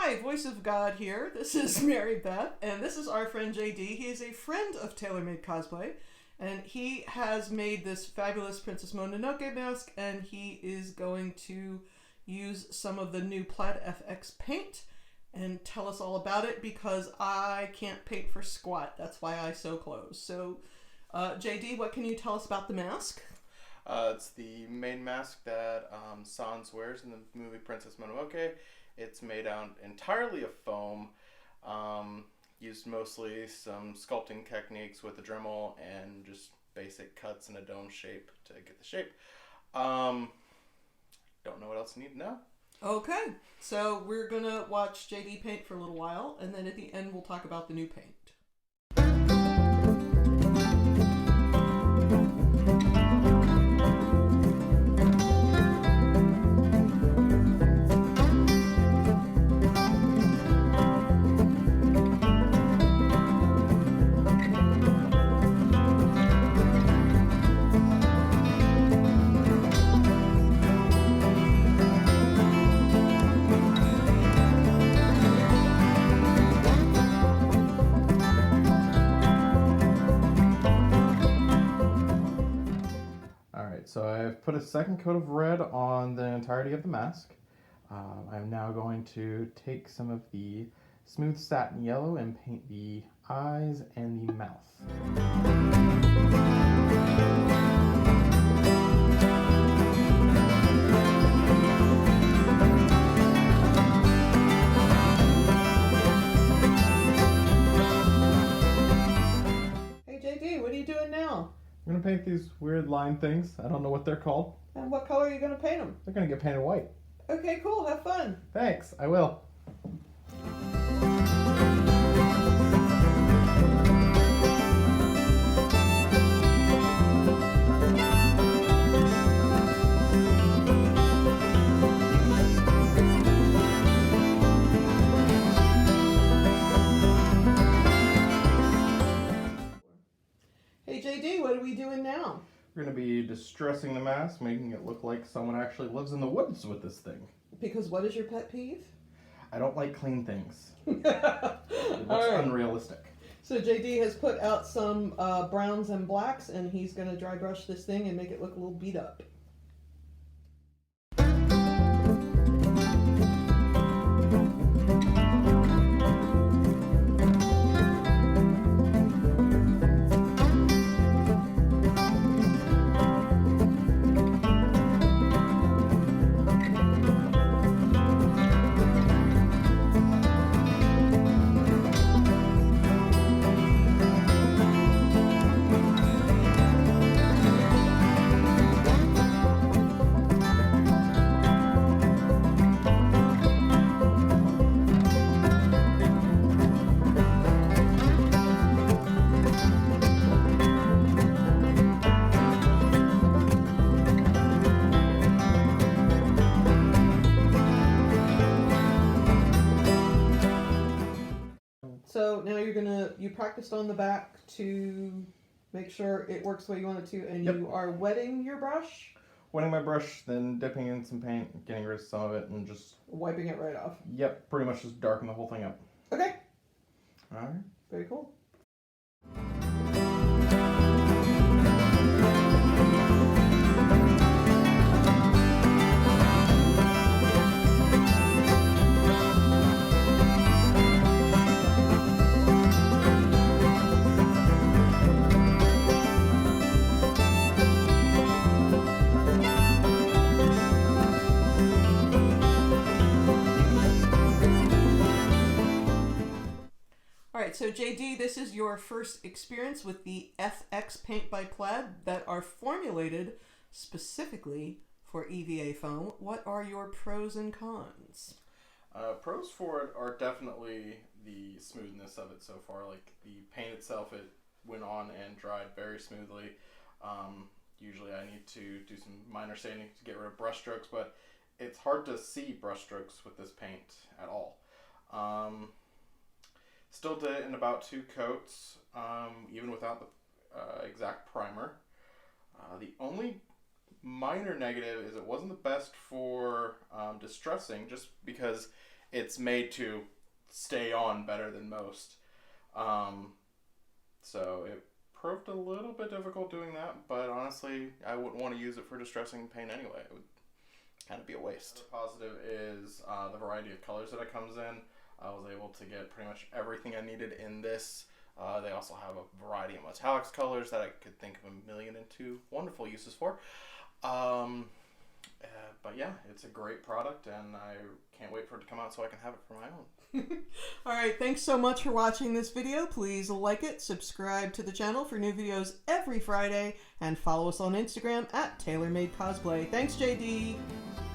Hi, Voice of God here. This is Mary Beth, and this is our friend JD. He is a friend of Tailor Made Cosplay, and he has made this fabulous Princess Mononoke mask, and he is going to use some of the new Plaid FX paint and tell us all about it because I can't paint for squat. That's why I sew clothes. So, JD, what can you tell us about the mask? It's the main mask that Sans wears in the movie Princess Mononoke. It's made out entirely of foam, used mostly some sculpting techniques with a Dremel and just basic cuts in a dome shape to get the shape. Don't know what else you need to know. Okay, so we're gonna watch JD paint for a little while, and then at the end we'll talk about the new paint. So I've put a second coat of red on the entirety of the mask. I'm now going to take some of the smooth satin yellow and paint the eyes and the mouth. Hey JD, what are you doing now? I'm going to paint these weird line things. I don't know what they're called. And what color are you going to paint them? They're going to get painted white. Okay, cool. Have fun. Thanks, I will. Hey JD, what are we doing now? We're going to be distressing the mask, making it look like someone actually lives in the woods with this thing. Because what is your pet peeve? I don't like clean things. It looks unrealistic. So JD has put out some browns and blacks, and he's going to dry brush this thing and make it look a little beat up. So now you practiced on the back to make sure it works the way you want it to, and Yep. You are wetting your brush? Wetting my brush, then dipping in some paint, getting rid of some of it, and just... Wiping it right off. Yep, pretty much just darken the whole thing up. Okay. Alright. Very cool. Alright, so JD, this is your first experience with the FX paint by Plaid that are formulated specifically for EVA foam. What are your pros and cons? Pros for it are definitely the smoothness of it so far. Like the paint itself, it went on and dried very smoothly. Usually I need to do some minor sanding to get rid of brush strokes, but it's hard to see brush strokes with this paint at all. Still did it in about 2 coats, even without the exact primer. The only minor negative is it wasn't the best for distressing, just because it's made to stay on better than most. So it proved a little bit difficult doing that, but honestly, I wouldn't want to use it for distressing paint anyway. It would kind of be a waste. The positive is the variety of colors that it comes in. I was able to get pretty much everything I needed in this. They also have a variety of metallics colors that I could think of a million and two wonderful uses for. But yeah, it's a great product, and I can't wait for it to come out so I can have it for my own. Alright, thanks so much for watching this video. Please like it, subscribe to the channel for new videos every Friday, and follow us on Instagram at Tailor Made Cosplay. Thanks, JD!